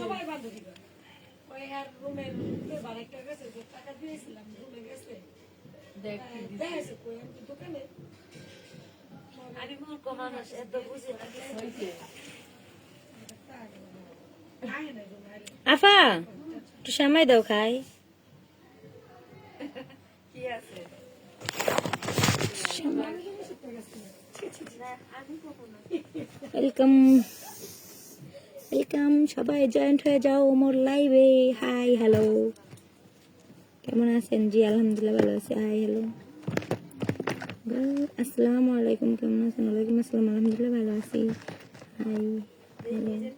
সবাই বান্ধবী ওই আর রুমের বাড়িটা গেছে যে টাকা দিয়েছিলাম রুমে গেছে দেখেছে কই আমি দোকানে আমি মূর্খ মানুষ এত বুঝি না আফা একটু সময় দাও খাই কি আছে ওয়েলকাম ওয়েলকাম সবাই জয়েন্ট হয়ে যাও মোর লাইভে হাই হ্যালো কেমন আছেন জি আলহামদুলিল্লাহ ভালো আছি হাই হ্যালো আসসালামু আলাইকুম কেমন আছেন ওয়ালাইকুম আসসালাম আলহামদুলিল্লাহ ভালো আছি হাই হ্যালো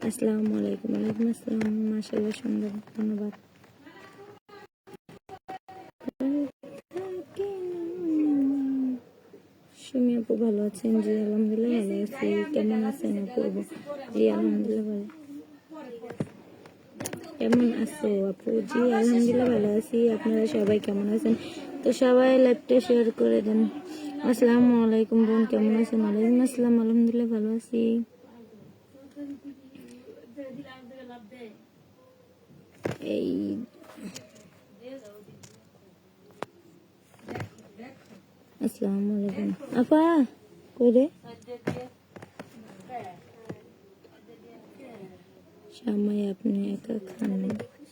আসসালামু আলাইকুম ওয়ালাইকুম আসসালাম মাশাআল্লাহ সুন্দর ধন্যবাদ সুমি আপু ভালো আছেন জি আলহামদুলিল্লাহ ভালো আছি কেমন আছেন আপু জি আলহামদুলিল্লাহ ভালো কেমন আছো আপু জি আলহামদুলিল্লাহ ভালো আছি আপনারা সবাই কেমন আছেন তো সবাই লাইভটা শেয়ার করে দেন আসসালামু আলাইকুম বোন কেমন আছেন ওয়ালাইকুম আসসালাম আলহামদুলিল্লাহ ভালো আছি এই আসসালামু আলাইকুম আপা কই রে সময় আপনি একা খান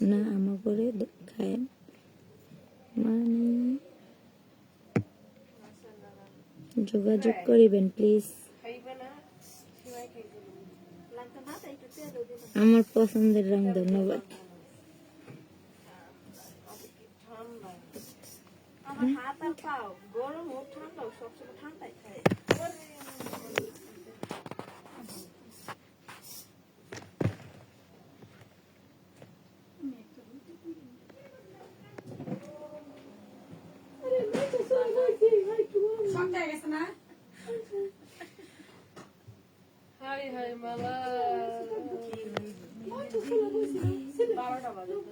না আমা করে খায় মানে যোগাযোগ করিবেন প্লিজ আমার পছন্দের রং ধন্যবাদ আমার হাত আর পাও গরম হোক ঠান্ডা হোক সবসময় ঠান্ডাই খায় সন্ধ্যা গেছে না হাই হাই মালা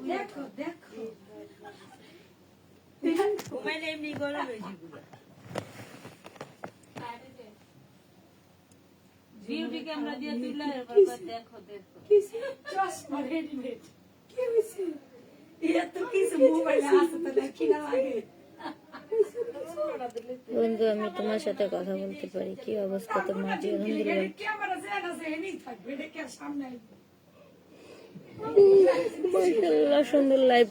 দেখো দেখো মোবাইল এমনি গরম হয়েছে বিউটি ক্যামেরা দিয়ে তুললে দেখো দেখো চশমা রেডিমেড কি হইছে এত কিছু মোবাইলে আছে তো দেখি না লাগে বন্ধু আমি তোমার সাথে কথা বলতে পারি কি অবস্থা তোমার জি আলহামদুলিল্লাহ ক্যামেরা যেন আছে এনেই থাকবে এটা কি সামনে মাশাআল্লাহ সুন্দর লাইভ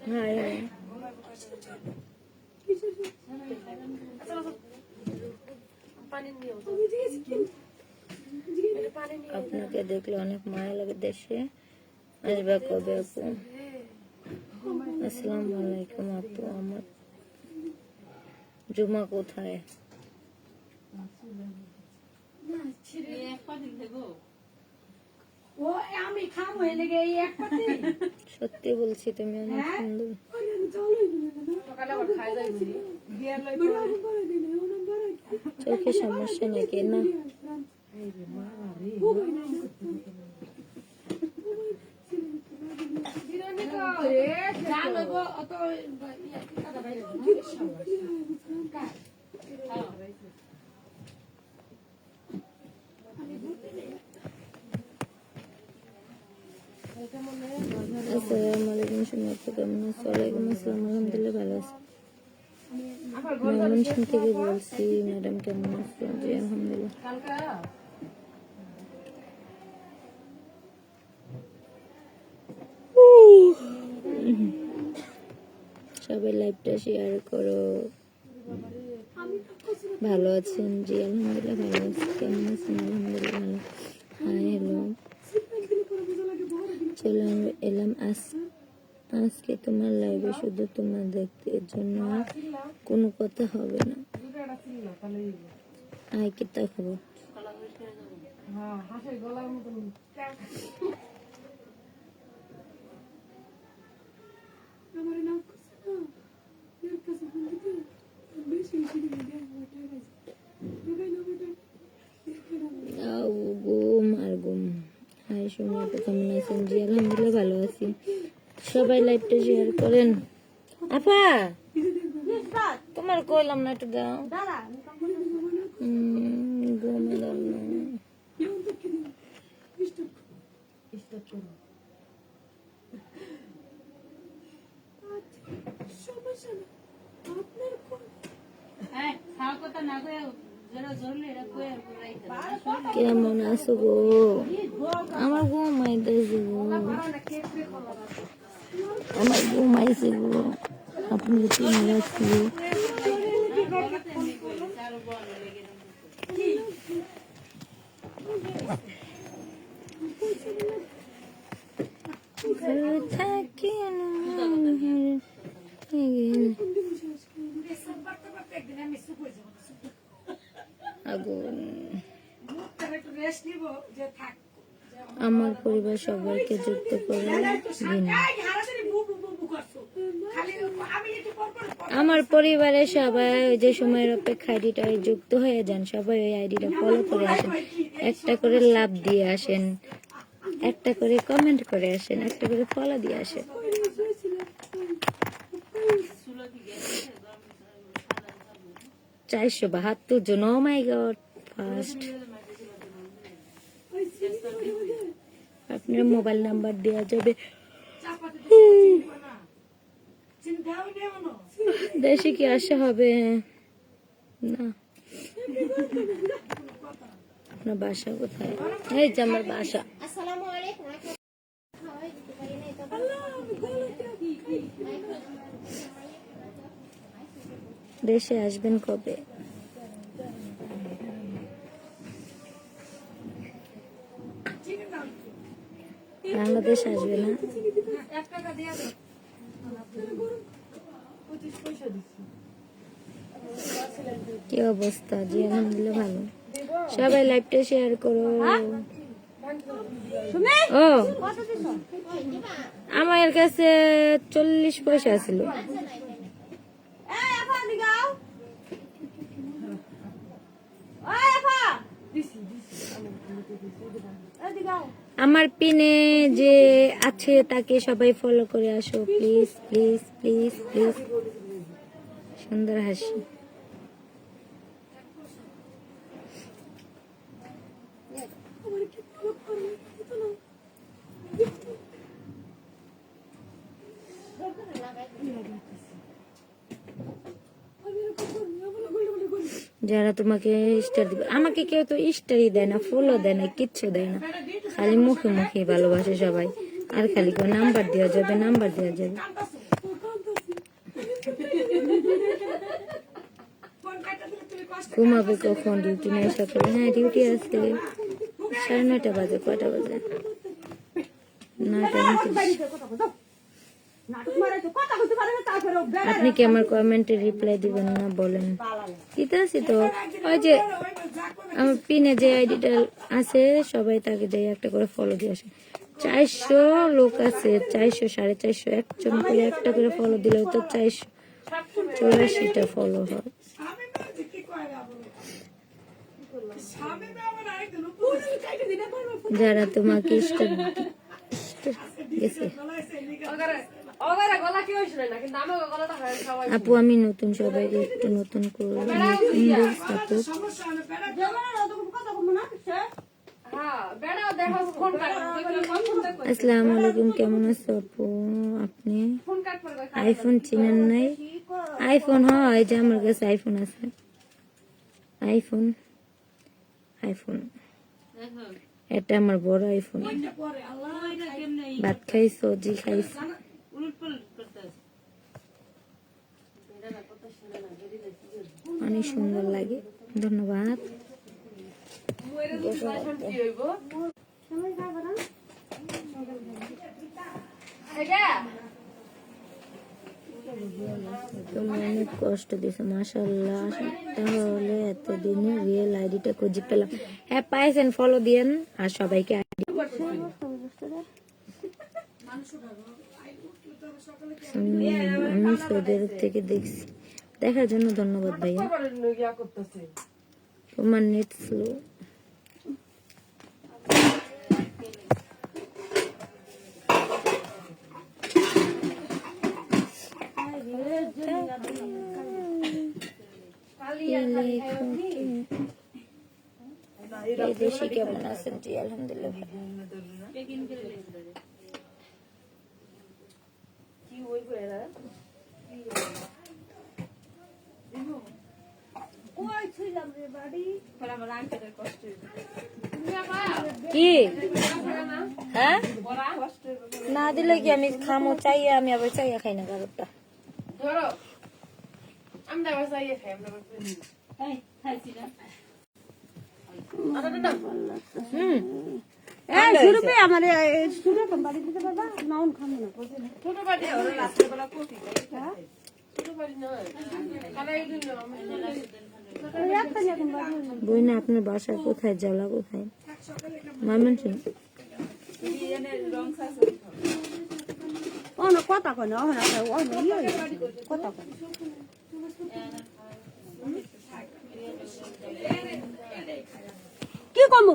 হাই হাই আপনাকে দেখলে অনেক মায়া লাগে দেশে আসবে কবে আপু আসসালামু আলাইকুম আপু আমার জুমা কোথায় ও আমি খাম হয়ে লেগে এই এক পাতে সত্যি বলছি তুমি অনেক সুন্দর চোখে সমস্যা নাকি না আসসালামু আলাইকুম সুমি আপু কেমন আছো ওয়ালাইকুম আসসালাম আলহামদুলিল্লাহ ভালো আছি ময়মনসিংহ থেকে বলছি ম্যাডাম কেমন আছো জি আলহামদুলিল্লাহ সবাই লাইভটা শেয়ার করো ভালো আছেন জি আলহামদুলিল্লাহ ভালো আছি কেমন আছেন আলহামদুলিল্লাহ ভালো হাই হ্যালো চলে এলাম আজকে তোমার লাইভে শুধু তোমার দেখতে এর জন্য কোনো কথা হবে না আয় কিতা খাবো গুম আর গুম হাই সুমি আপু কেমন আছেন জি আলহামদুলিল্লাহ ভালো আছি সবাই লাইভটা শেয়ার করেন আপা তোমার কইলাম না একটু দাও গুম কেমন আছো গো? আমার ঘুমাইতেছে গো, আমার ঘুমাইছে গো। আপনি কেমন আছো? থাকি না আগুন। আমার পরিবার সবাইকে যুক্ত করে দিন। আমার পরিবারের সবাই ওই যে সময়ের অপেক্ষা আইডিটা যুক্ত হয়ে যান, সবাই ওই আইডিটা ফলো করে আসেন, একটা করে লাভ দিয়ে আসেন, একটা করে কমেন্ট করে আসেন, একটা করে ফলো দিয়ে আসেন। 472 জন। ও মাই গড, ফার্স্ট। আপনার মোবাইল নাম্বার দেওয়া যাবে? দেশে কি আসা হবে না? আপনার বাসা কোথায়? এই যে আমার বাসা। দেশে আসবেন কবে? বাংলাদেশ আসবে না? কি অবস্থা? জি আলহামদুলিল্লাহ ভালো। সবাই লাইভটা শেয়ার করো। ও আমার কাছে 40 পয়সা ছিল। আমার পিনে যে আছে তাকে সবাই ফলো করে আসো প্লিজ প্লিজ প্লিজ প্লিজ। সুন্দর হাসি। যারা তোমাকে স্টার দিবে, আমাকে কেউ তো স্টারই দেয় না, ফলো দেয় না, কিচ্ছু দেয় না, খালি মুখে মুখে ভালোবাসে সবাই। আর খালি করে নাম্বার দেওয়া যাবে, নাম্বার দেওয়া যাবে। ঘুমাবে কখন? ডিউটি নেই সকালে? হ্যাঁ ডিউটি আছে, 9:30 বাজে। কয়টা বাজে? 9:29। আপনি কি আমার কমেন্টে রিপ্লাই দিবেন না বলেন? দিতে আছি তো। ওই যে আমার পিনে যে আইডিটা আছে সবাই তাকে দিয়ে একটা করে ফলো দিয়ে আসে। 400 লোক আছে, 400 450 একজন করে একটা করে ফলো দিলেও তো 484টা ফলো হয়। যারা তোমাকে গেছে আপু, আমি নতুন, সবাইকে একটু নতুন করে সাপোর্ট। আসসালামু আলাইকুম, কেমন আছো আপু? আপনি আইফোন চিনেন নাই? আইফোন হয় যে আমার কাছে আইফোন আছে। আইফোন আইফোন এটা আমার বড় আইফোন। ভাত খাইছো? জি খাইছি। অনেক সুন্দর লাগে, ধন্যবাদ। তুমি অনেক কষ্ট দিছো, মাশাআল্লাহ। তাহলে এতদিনে রিয়েল আইডিটা খুঁজে পেলাম। হ্যাঁ পাইছেন, ফলো দিয়েন আর সবাইকে আইডি। আমি সৌদি আরব থেকে দেখছি, দেখার জন্য ধন্যবাদ ভাইয়া। তোমার নেট স্লো। দেশে কেমন আছেন? জি আলহামদুলিল্লাহ। কি হ্যাঁ না দিলে কি আমি খামো চাইয়া আমি আবার চাইয়া খাই না কারোরটা ধরো আমরা আবার যাইয়ে খাই আমরা ছোট বাড়ি ছোট বাড়ি নয় বই না আপনার বাসা কোথায় জেলা কোথায় ময়মনসিংহ কথা কয় না কথা কয় কি কমু